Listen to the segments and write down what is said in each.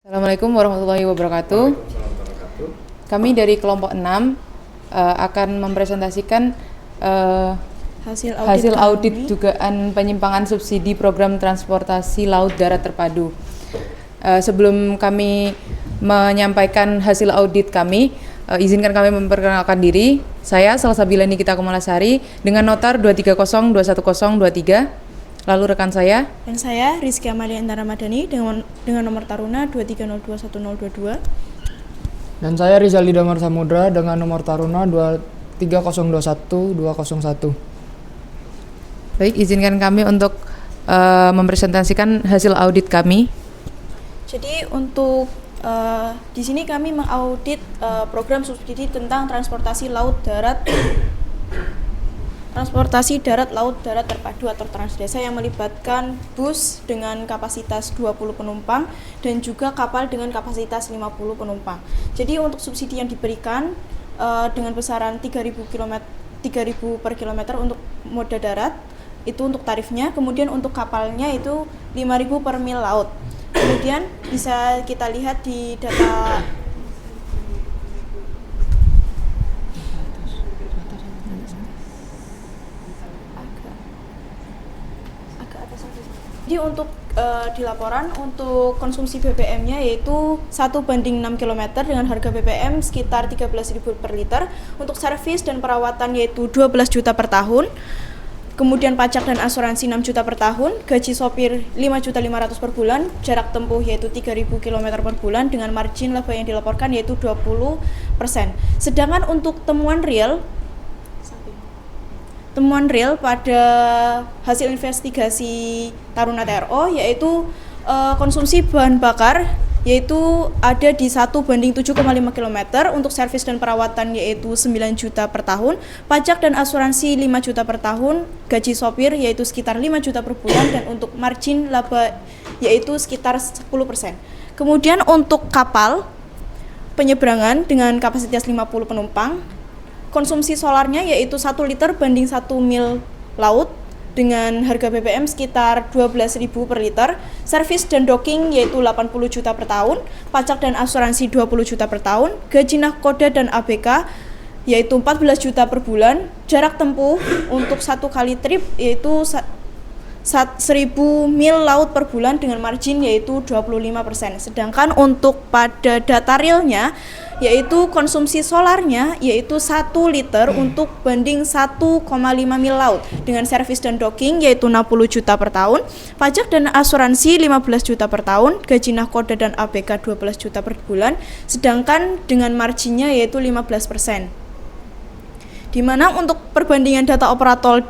Assalamualaikum warahmatullahi wabarakatuh. Kami dari kelompok 6 akan mempresentasikan hasil audit dugaan penyimpangan subsidi program transportasi laut darat terpadu. Sebelum kami menyampaikan hasil audit kami, izinkan kami memperkenalkan diri. Saya Salsabila Nikita Kumalasari dengan notar 230211023. Lalu rekan saya. Dan saya Rizky Amalia Intan Ramadhani dengan nomor taruna 230211022. Dan saya Rizal Damar Samudra dengan nomor taruna 23021-201. Baik, izinkan kami untuk mempresentasikan hasil audit kami. Jadi untuk di sini kami mengaudit program subsidi tentang transportasi darat laut darat terpadu atau Transdesa yang melibatkan bus dengan kapasitas 20 penumpang dan juga kapal dengan kapasitas 50 penumpang. Jadi untuk subsidi yang diberikan dengan besaran 3.000 per kilometer untuk moda darat itu untuk tarifnya, kemudian untuk kapalnya itu 5.000 per mil laut. Kemudian bisa kita lihat di data Jadi untuk di laporan untuk konsumsi BBM-nya yaitu 1:6 km dengan harga BBM sekitar 13.000 per liter. Untuk servis dan perawatan yaitu 12 juta per tahun. Kemudian pajak dan asuransi 6 juta per tahun, gaji sopir 5.500.000 per bulan, jarak tempuh yaitu 3.000 km per bulan dengan margin laba yang dilaporkan yaitu 20%. Sedangkan untuk temuan real pada hasil investigasi Taruna TRO yaitu konsumsi bahan bakar yaitu ada di 1:7,5 km, untuk servis dan perawatan yaitu 9 juta per tahun, pajak dan asuransi 5 juta per tahun, gaji sopir yaitu sekitar 5 juta per bulan, dan untuk margin laba yaitu sekitar 10%. Kemudian untuk kapal penyeberangan dengan kapasitas 50 penumpang, konsumsi solarnya yaitu 1 liter banding 1 mil laut dengan harga BBM sekitar 12.000 per liter, servis dan docking yaitu 80 juta per tahun, pajak dan asuransi 20 juta per tahun, gaji nahkoda dan ABK yaitu 14 juta per bulan, jarak tempuh untuk satu kali trip yaitu 1.000 mil laut per bulan dengan margin yaitu 25%. Sedangkan untuk pada data realnya yaitu konsumsi solarnya yaitu 1 liter untuk banding 1,5 mil laut dengan servis dan docking yaitu 60 juta per tahun, pajak dan asuransi 15 juta per tahun, gaji nahkoda dan ABK 12 juta per bulan, sedangkan dengan marginnya yaitu 15%. Di mana untuk perbandingan data operator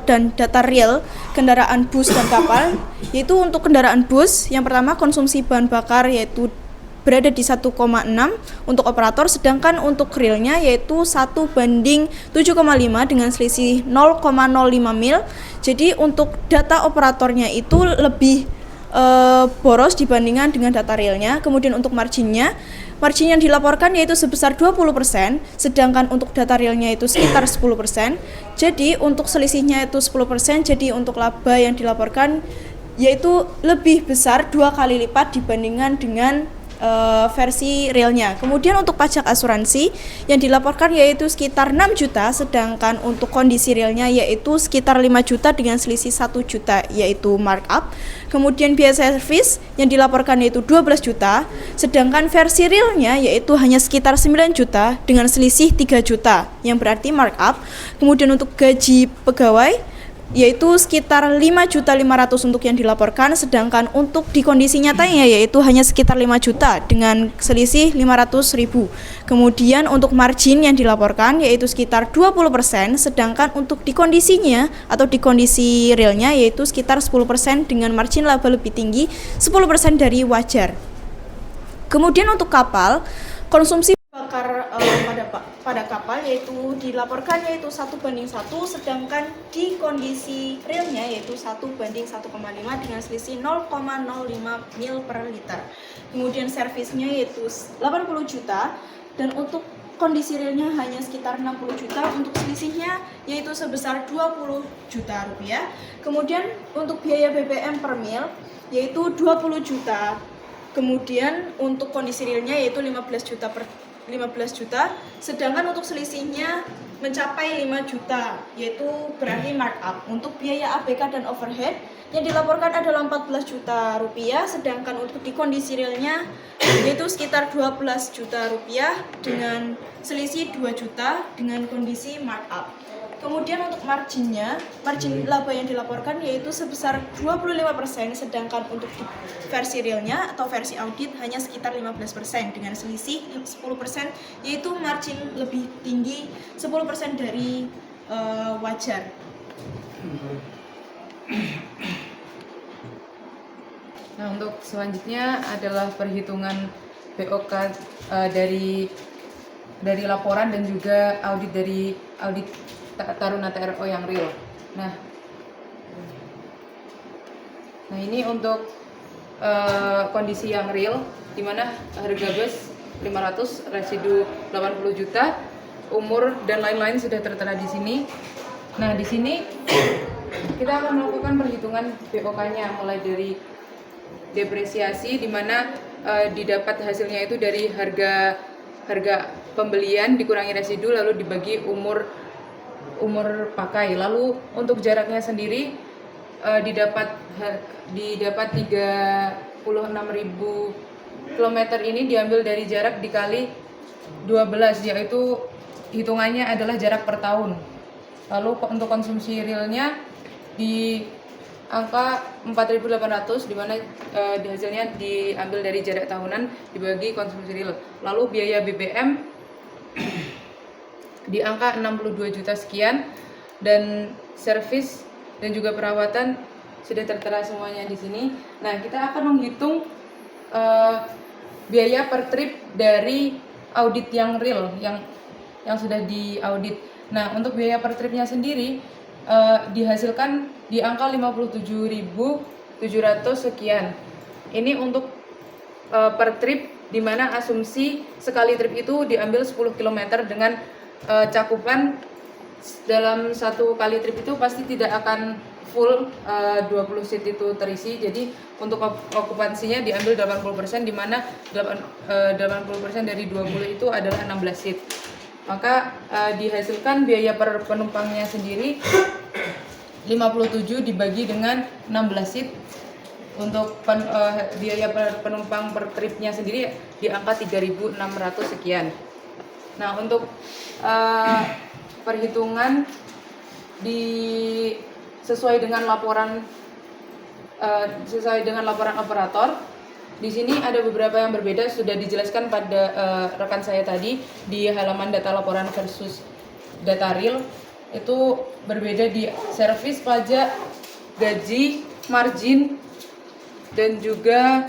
dan data real kendaraan bus dan kapal, yaitu untuk kendaraan bus yang pertama konsumsi bahan bakar yaitu berada di 1,6 untuk operator, sedangkan untuk realnya yaitu 1:7,5 dengan selisih 0,05 mil. Jadi untuk data operatornya itu lebih boros dibandingkan dengan data realnya. Kemudian untuk margin yang dilaporkan yaitu sebesar 20%, sedangkan untuk data realnya itu sekitar 10%. Jadi untuk selisihnya itu 10%, jadi untuk laba yang dilaporkan yaitu lebih besar 2 kali lipat dibandingkan dengan versi realnya. Kemudian untuk pajak asuransi yang dilaporkan yaitu sekitar 6 juta, sedangkan untuk kondisi realnya yaitu sekitar 5 juta dengan selisih 1 juta yaitu markup. Kemudian biaya servis yang dilaporkan yaitu 12 juta, sedangkan versi realnya yaitu hanya sekitar 9 juta dengan selisih 3 juta yang berarti markup. Kemudian untuk gaji pegawai yaitu sekitar 5.500.000 untuk yang dilaporkan, sedangkan untuk di kondisi nyatanya yaitu hanya sekitar 5 juta dengan selisih 500.000. Kemudian untuk margin yang dilaporkan yaitu sekitar 20%, sedangkan untuk di kondisinya atau di kondisi realnya yaitu sekitar 10% dengan margin laba lebih tinggi 10% dari wajar. Kemudian untuk kapal, konsumsi bakar pada kapal yaitu dilaporkan yaitu 1:1, sedangkan di kondisi realnya yaitu 1:1,5 dengan selisih 0,05 mil per liter. Kemudian servisnya yaitu 80 juta dan untuk kondisi realnya hanya sekitar 60 juta, untuk selisihnya yaitu sebesar 20 juta rupiah. Kemudian untuk biaya BBM per mil yaitu 20 juta Kemudian untuk kondisi realnya yaitu 15 juta, sedangkan untuk selisihnya mencapai 5 juta, yaitu berarti markup. Untuk biaya ABK dan overhead yang dilaporkan adalah 14 juta rupiah, sedangkan untuk di kondisi realnya yaitu sekitar 12 juta rupiah dengan selisih 2 juta dengan kondisi markup. Kemudian untuk margin laba yang dilaporkan yaitu sebesar 25%, sedangkan untuk di versi realnya atau versi audit hanya sekitar 15% dengan selisih 10%, yaitu margin lebih tinggi 10% dari wajar. Nah, untuk selanjutnya adalah perhitungan BOK dari laporan dan juga audit dari audit Taruna TRO yang real. Nah ini untuk kondisi yang real, di mana harga bus 500, residu 80 juta, umur dan lain-lain sudah tertera di sini. Nah, di sini kita akan melakukan perhitungan BOK-nya mulai dari depresiasi, di mana didapat hasilnya itu dari harga pembelian dikurangi residu lalu dibagi umur pakai. Lalu untuk jaraknya sendiri didapat 36.000 km ini diambil dari jarak dikali 12, yaitu hitungannya adalah jarak per tahun. Lalu untuk konsumsi realnya di angka 4.800, di mana hasilnya diambil dari jarak tahunan dibagi konsumsi real. Lalu biaya BBM di angka 62 juta sekian, dan servis dan juga perawatan sudah tertera semuanya di sini. Nah, kita akan menghitung biaya per trip dari audit yang real, yang sudah diaudit. Nah, untuk biaya per tripnya sendiri dihasilkan di angka 57.700 sekian. Ini untuk per trip, di mana asumsi sekali trip itu diambil 10 km dengan cakupan dalam satu kali trip itu pasti tidak akan full 20 seat itu terisi. Jadi untuk okupansinya diambil 80%, di mana 80% dari 20 itu adalah 16 seat. Maka dihasilkan biaya per penumpangnya sendiri 57 dibagi dengan 16 seat. Untuk biaya per penumpang per tripnya sendiri di angka 3.600 sekian. Nah, untuk perhitungan sesuai dengan laporan operator. Di sini ada beberapa yang berbeda, sudah dijelaskan pada rekan saya tadi di halaman data laporan versus data real. Itu berbeda di servis, pajak, gaji, margin, dan juga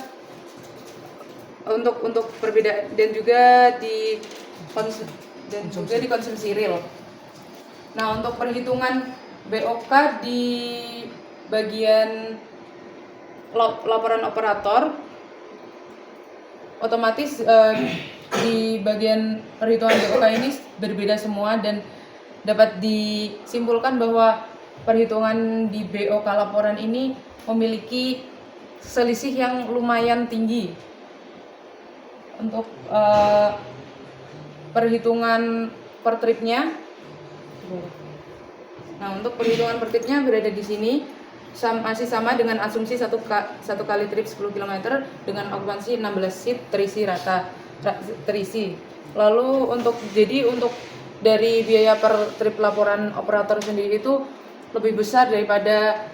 untuk perbedaan, dan juga di konsumsi real. Nah, untuk perhitungan BOK di bagian laporan operator, otomatis di bagian perhitungan BOK ini berbeda semua, dan dapat disimpulkan bahwa perhitungan di BOK laporan ini memiliki selisih yang lumayan tinggi. Untuk perhitungan per tripnya, nah untuk perhitungan per tripnya berada di sini, masih sama dengan asumsi satu kali trip 10 km dengan okupansi 16 seat terisi. Lalu untuk dari biaya per trip laporan operator sendiri itu lebih besar daripada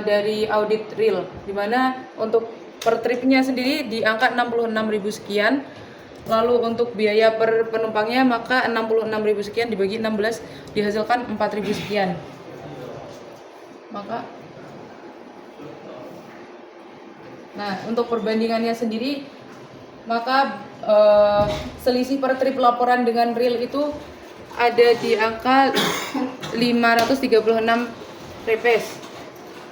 dari audit real, di mana untuk per tripnya sendiri di angka 66.000 sekian. Lalu untuk biaya per penumpangnya maka 66.000 sekian dibagi 16 dihasilkan 4.000 sekian. Untuk perbandingannya sendiri, maka selisih per trip laporan dengan real itu ada di angka 536 repes.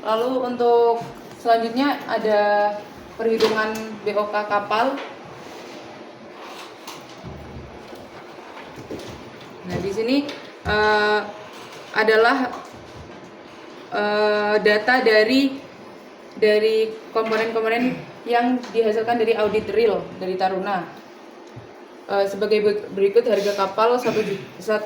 Lalu untuk selanjutnya ada perhitungan BOK kapal. Nah, di sini adalah data dari komponen-komponen yang dihasilkan dari audit real dari Taruna. Sebagai berikut: harga kapal 1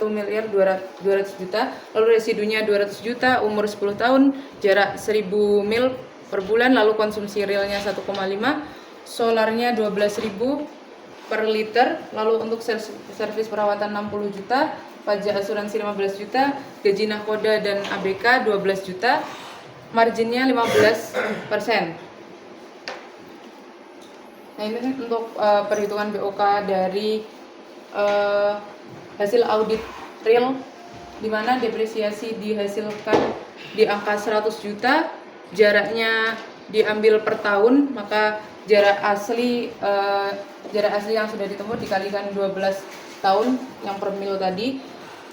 miliar 200 juta, lalu residunya 200 juta, umur 10 tahun, jarak 1000 mil per bulan, lalu konsumsi realnya 1,5, solarnya 12.000 per liter, lalu untuk servis perawatan 60 juta, pajak asuransi 15 juta, gaji nahkoda dan ABK 12 juta, marginnya 15%. Nah, ini untuk perhitungan BOK dari hasil audit real, di mana depresiasi dihasilkan di angka 100 juta, jaraknya diambil per tahun, maka jarak asli yang sudah ditempuh dikalikan 12 tahun yang per mil tadi.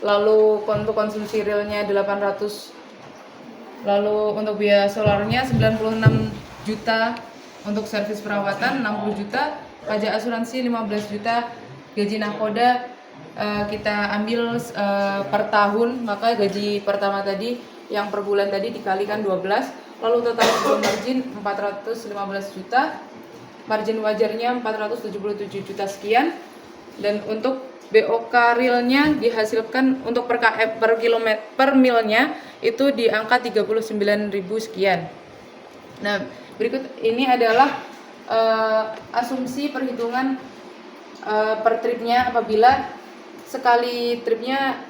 Lalu untuk konsumsi realnya 800, lalu untuk biaya solarnya 96 juta, untuk servis perawatan 60 juta, pajak asuransi 15 juta, gaji nahkoda kita ambil per tahun, maka gaji pertama tadi yang per bulan tadi dikalikan 12, lalu total margin 415 juta, margin wajarnya 477 juta sekian, dan untuk BOK realnya dihasilkan untuk per kilometer per milnya itu di angka 39.000 sekian. Nah, berikut ini adalah asumsi perhitungan per tripnya apabila sekali tripnya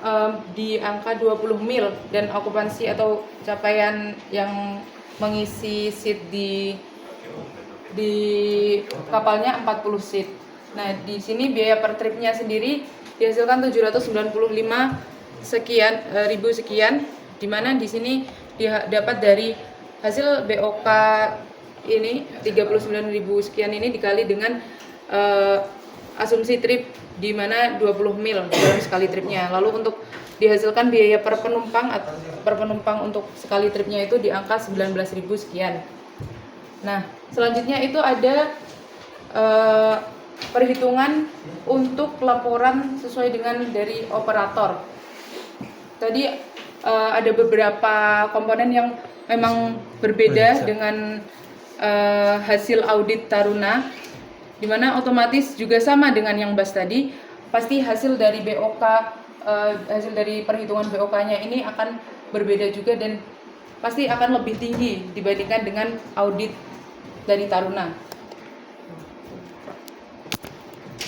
di angka 20 mil dan okupansi atau capaian yang mengisi seat di kapalnya 40 seat. Nah, di sini biaya per tripnya sendiri dihasilkan 795 sekian ribu sekian, di mana di sini dapat dari hasil BOK ini 39.000 sekian ini dikali dengan asumsi trip di mana 20 mil dalam sekali tripnya. Lalu untuk dihasilkan biaya per penumpang untuk sekali tripnya itu di angka 19.000 sekian. Nah, selanjutnya itu ada perhitungan untuk laporan sesuai dengan dari operator. Tadi ada beberapa komponen yang memang berbeda dengan hasil audit Taruna, di mana otomatis juga sama dengan yang BAS tadi, pasti hasil dari BOK, hasil dari perhitungan BOK-nya ini akan berbeda juga dan pasti akan lebih tinggi dibandingkan dengan audit dari Taruna.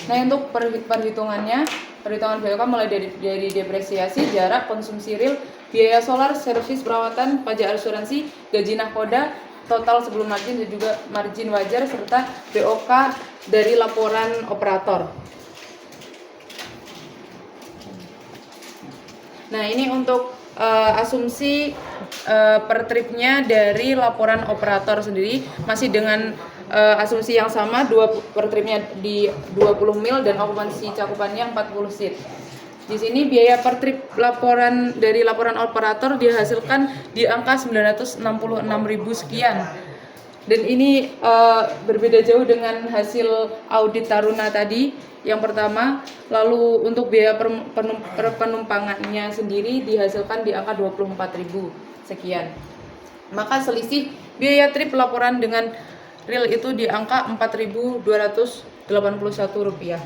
Nah, untuk perhitungan BOK mulai dari depresiasi, jarak, konsumsi real, biaya solar, servis perawatan, pajak asuransi, gaji nahkoda, total sebelum margin dan juga margin wajar, serta BOK dari laporan operator. Nah, ini untuk asumsi per tripnya dari laporan operator sendiri masih dengan asumsi yang sama, per tripnya di 20 mil dan okupansi cakupannya 40 seat. Di sini biaya per trip dari laporan operator dihasilkan di angka 966.000 sekian. Dan ini berbeda jauh dengan hasil audit Taruna tadi yang pertama. Lalu untuk biaya penumpangannya sendiri dihasilkan di angka 24.000 sekian. Maka selisih biaya trip laporan dengan real itu di angka Rp4.281.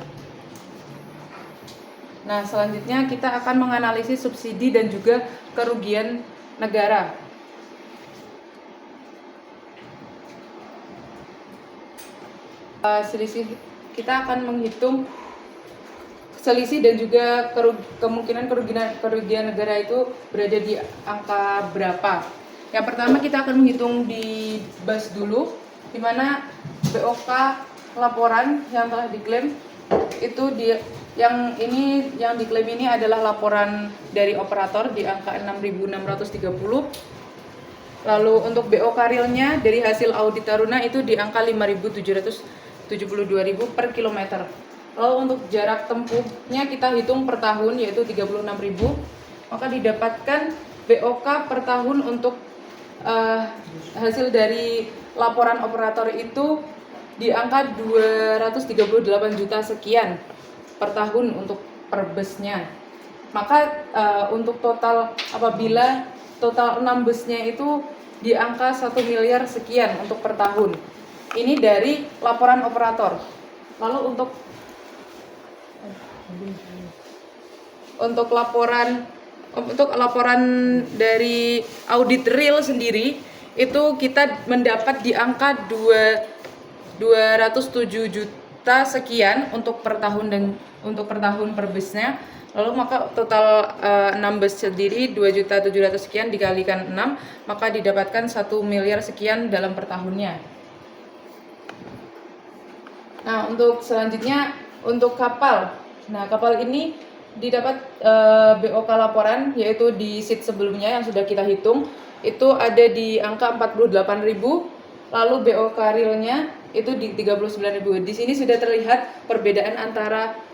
Nah, selanjutnya kita akan menganalisis subsidi dan juga kerugian negara. Kita akan menghitung selisih dan juga kemungkinan kerugian negara itu berada di angka berapa. Yang pertama kita akan menghitung di BAS dulu, di mana BOK laporan yang telah diklaim itu yang diklaim ini adalah laporan dari operator di angka 6.630. Lalu untuk BOK realnya dari hasil audit Taruna itu di angka 5.772.000 per kilometer. Lalu untuk jarak tempuhnya kita hitung per tahun yaitu 36.000. Maka didapatkan BOK per tahun untuk hasil dari laporan operator itu di angka 238 juta sekian per tahun untuk per busnya. Maka untuk total apabila total 6 busnya itu di angka 1 miliar sekian untuk per tahun. ini dari laporan operator. Lalu untuk laporan dari audit real sendiri itu kita mendapat di angka 207 juta sekian untuk per tahun dan untuk per tahun per busnya. Lalu maka total 6 bus sendiri 2.700.000 sekian dikalikan 6 maka didapatkan 1 miliar sekian dalam per tahunnya. Nah, untuk selanjutnya untuk kapal. Nah, kapal ini didapat BOK laporan yaitu di sheet sebelumnya yang sudah kita hitung itu ada di angka 48.000, lalu BOK realnya itu di 39.000. Di sini sudah terlihat perbedaan antara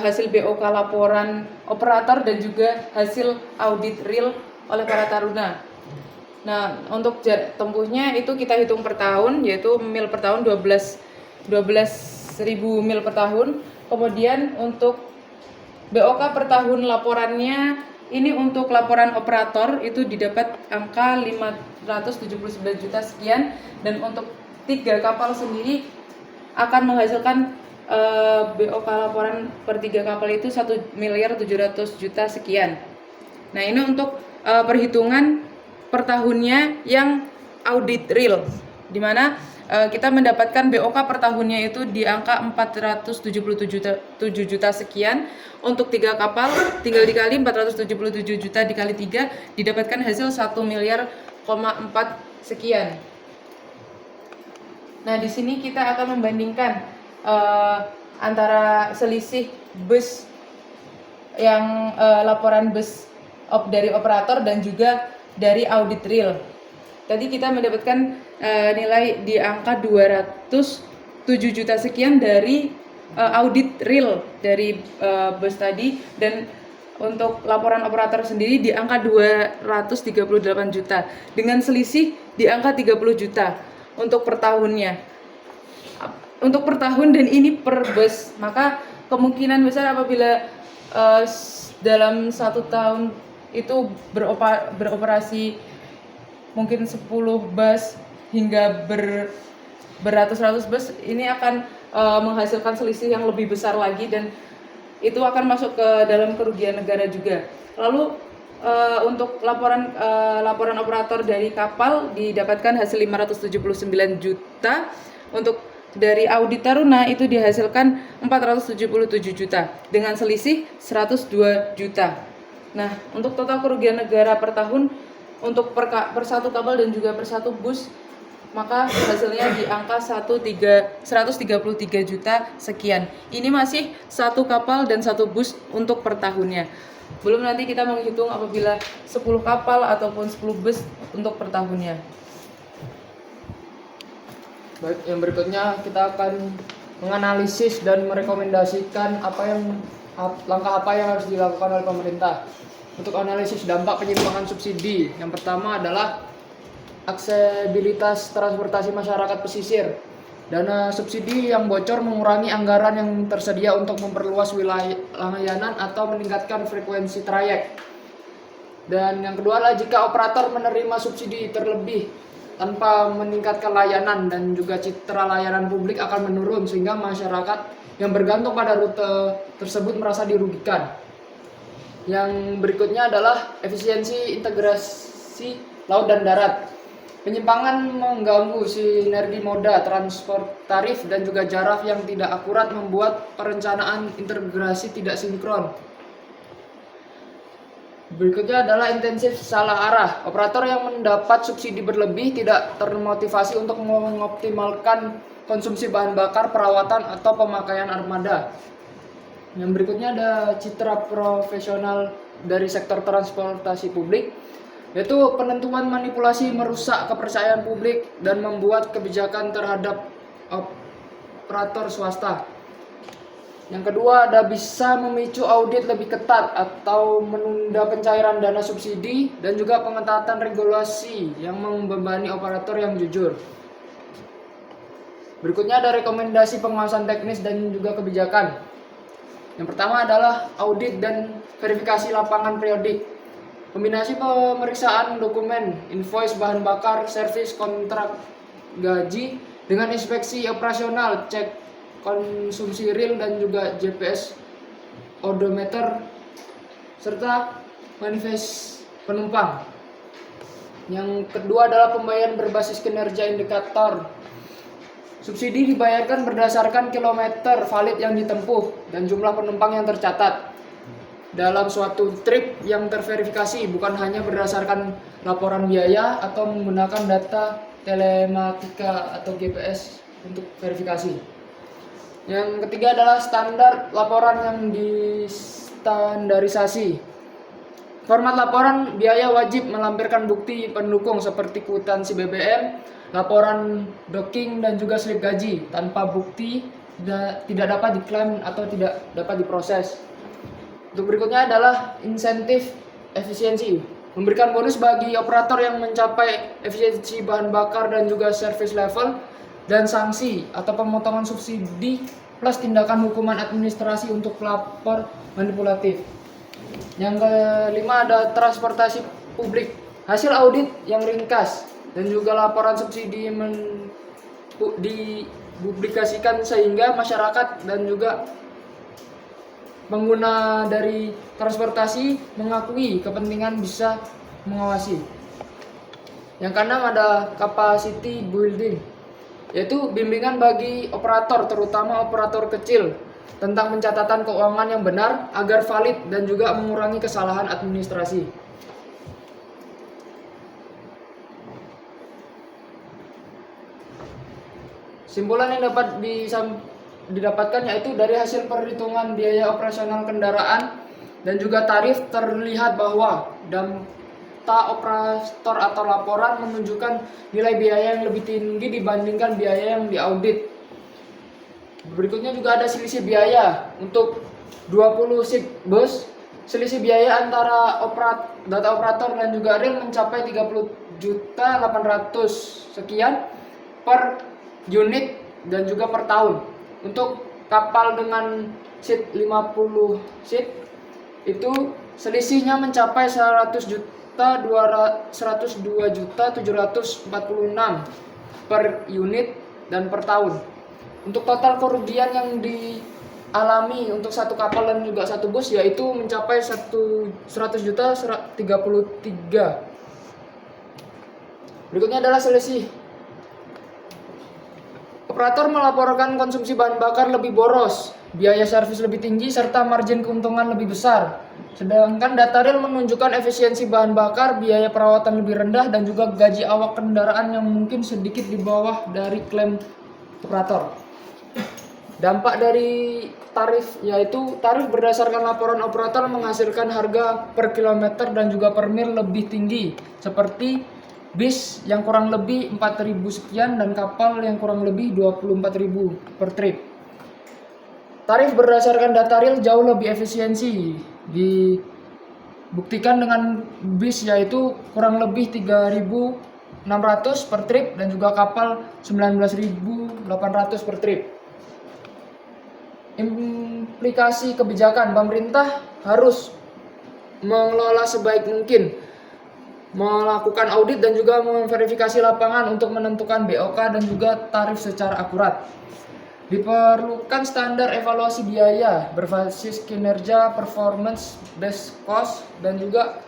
hasil BOK laporan operator dan juga hasil audit real oleh para taruna. Nah, untuk jarak tempuhnya itu kita hitung per tahun yaitu mil per tahun 12.000 mil per tahun. Kemudian untuk BOK per tahun laporannya ini untuk laporan operator itu didapat angka 579 juta sekian dan untuk 3 kapal sendiri akan menghasilkan BOK laporan per 3 kapal itu 1.700.000 sekian. Nah, ini untuk perhitungan per tahunnya yang audit real di mana kita mendapatkan BOK per tahunnya itu di angka 477 juta sekian. Untuk 3 kapal tinggal dikali 477 juta dikali 3 didapatkan hasil 1 miliar, 4 sekian. Nah, di sini kita akan membandingkan antara selisih bus yang laporan bus dari operator dan juga dari audit real. Tadi kita mendapatkan nilai di angka 207 juta sekian dari audit real dari bus tadi, dan untuk laporan operator sendiri di angka 238 juta dengan selisih di angka 30 juta untuk per tahunnya. Untuk per tahun dan ini per bus, maka kemungkinan besar apabila dalam 1 tahun itu beroperasi mungkin 10 bus hingga beratus-ratus bus, ini akan menghasilkan selisih yang lebih besar lagi dan itu akan masuk ke dalam kerugian negara juga. Lalu untuk laporan operator dari kapal didapatkan hasil 579 juta. Untuk dari audit taruna itu dihasilkan 477 juta dengan selisih 102 juta. Nah, untuk total kerugian negara per tahun untuk per 1 kapal dan juga per 1 bus maka hasilnya di angka 133 juta sekian. Ini masih 1 kapal dan 1 bus untuk per tahunnya. Belum nanti kita menghitung apabila 10 kapal ataupun 10 bus untuk per tahunnya. Baik, yang berikutnya kita akan menganalisis dan merekomendasikan langkah apa yang harus dilakukan oleh pemerintah. Untuk analisis dampak penyimpangan subsidi, yang pertama adalah aksesibilitas transportasi masyarakat pesisir. Dana subsidi yang bocor mengurangi anggaran yang tersedia untuk memperluas wilayah layanan atau meningkatkan frekuensi trayek. Dan yang kedua adalah jika operator menerima subsidi terlebih tanpa meningkatkan layanan dan juga citra layanan publik akan menurun sehingga masyarakat yang bergantung pada rute tersebut merasa dirugikan. Yang berikutnya adalah efisiensi integrasi laut dan darat. Penyimpangan mengganggu sinergi moda, transport tarif, dan juga jarak yang tidak akurat membuat perencanaan integrasi tidak sinkron. Berikutnya adalah intensif salah arah. Operator yang mendapat subsidi berlebih tidak termotivasi untuk mengoptimalkan konsumsi bahan bakar, perawatan, atau pemakaian armada. Yang berikutnya ada citra profesional dari sektor transportasi publik, yaitu penentuan manipulasi merusak kepercayaan publik dan membuat kebijakan terhadap operator swasta. Yang kedua ada bisa memicu audit lebih ketat atau menunda pencairan dana subsidi dan juga pengetatan regulasi yang membebani operator yang jujur. Berikutnya ada rekomendasi pengawasan teknis dan juga kebijakan. Yang pertama adalah audit dan verifikasi lapangan periodik. Kombinasi pemeriksaan dokumen, invoice bahan bakar, servis, kontrak gaji, dengan inspeksi operasional, cek konsumsi real dan juga GPS odometer serta manifest penumpang. Yang kedua adalah pembayaran berbasis kinerja indikator. Subsidi dibayarkan berdasarkan kilometer valid yang ditempuh dan jumlah penumpang yang tercatat dalam suatu trip yang terverifikasi, bukan hanya berdasarkan laporan biaya atau menggunakan data telematika atau GPS untuk verifikasi. Yang ketiga adalah standar laporan yang distandarisasi. Format laporan biaya wajib melampirkan bukti pendukung seperti kwitansi BBM, laporan docking dan juga slip gaji. Tanpa bukti tidak dapat diklaim atau tidak dapat diproses. Untuk berikutnya adalah insentif efisiensi. Memberikan bonus bagi operator yang mencapai efisiensi bahan bakar dan juga service level, dan sanksi atau pemotongan subsidi plus tindakan hukuman administrasi untuk pelapor manipulatif. Yang kelima ada transportasi publik. Hasil audit yang ringkas dan juga laporan subsidi dipublikasikan sehingga masyarakat dan juga pengguna dari transportasi mengakui kepentingan bisa mengawasi. Yang keenam ada capacity building, yaitu bimbingan bagi operator, terutama operator kecil, tentang pencatatan keuangan yang benar agar valid dan juga mengurangi kesalahan administrasi. Simpulan yang dapat didapatkan yaitu dari hasil perhitungan biaya operasional kendaraan dan juga tarif terlihat bahwa data operator atau laporan menunjukkan nilai biaya yang lebih tinggi dibandingkan biaya yang diaudit. Berikutnya juga ada selisih biaya. Untuk 20 seat bus, selisih biaya antara data operator dan juga real mencapai 30.800 sekian per unit dan juga per tahun. Untuk kapal dengan seat 50 seat itu selisihnya mencapai 102.746 per unit dan per tahun. Untuk total kerugian yang dialami untuk satu kapal dan juga satu bus yaitu mencapai 100.033. Berikutnya adalah selisih. Operator melaporkan konsumsi bahan bakar lebih boros, biaya servis lebih tinggi, serta margin keuntungan lebih besar. Sedangkan data real menunjukkan efisiensi bahan bakar, biaya perawatan lebih rendah, dan juga gaji awak kendaraan yang mungkin sedikit di bawah dari klaim operator. Dampak dari tarif yaitu tarif berdasarkan laporan operator menghasilkan harga per kilometer dan juga per mil lebih tinggi, seperti bis yang kurang lebih 4.000 sekian dan kapal yang kurang lebih 24.000 per trip. Tarif berdasarkan data real jauh lebih efisiensi, dibuktikan dengan bis yaitu kurang lebih 3.600 per trip dan juga kapal 19.800 per trip. Implikasi kebijakan, pemerintah harus mengelola sebaik mungkin, melakukan audit dan juga memverifikasi lapangan untuk menentukan BOK dan juga tarif secara akurat. Diperlukan standar evaluasi biaya berbasis kinerja, performance based cost, dan juga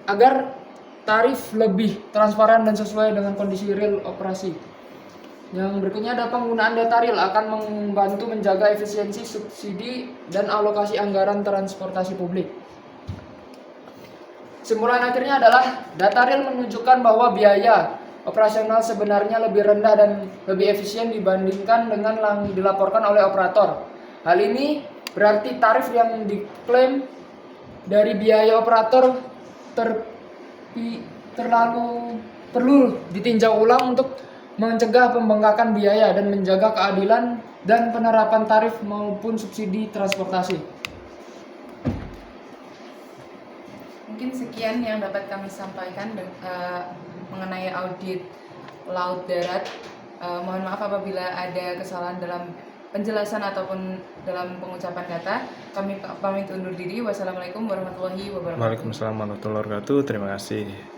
agar tarif lebih transparan dan sesuai dengan kondisi real operasi. Yang berikutnya ada penggunaan data real akan membantu menjaga efisiensi subsidi dan alokasi anggaran transportasi publik. Simpulan akhirnya adalah data real menunjukkan bahwa biaya operasional sebenarnya lebih rendah dan lebih efisien dibandingkan dengan yang dilaporkan oleh operator. Hal ini berarti tarif yang diklaim dari biaya operator terlalu perlu ditinjau ulang untuk mencegah pembengkakan biaya dan menjaga keadilan dan penerapan tarif maupun subsidi transportasi. Mungkin sekian yang dapat kami sampaikan mengenai audit laut darat. Mohon maaf apabila ada kesalahan dalam penjelasan ataupun dalam pengucapan kata. Kami pamit undur diri. Wassalamualaikum warahmatullahi wabarakatuh. Waalaikumsalam warahmatullahi wabarakatuh. Terima kasih.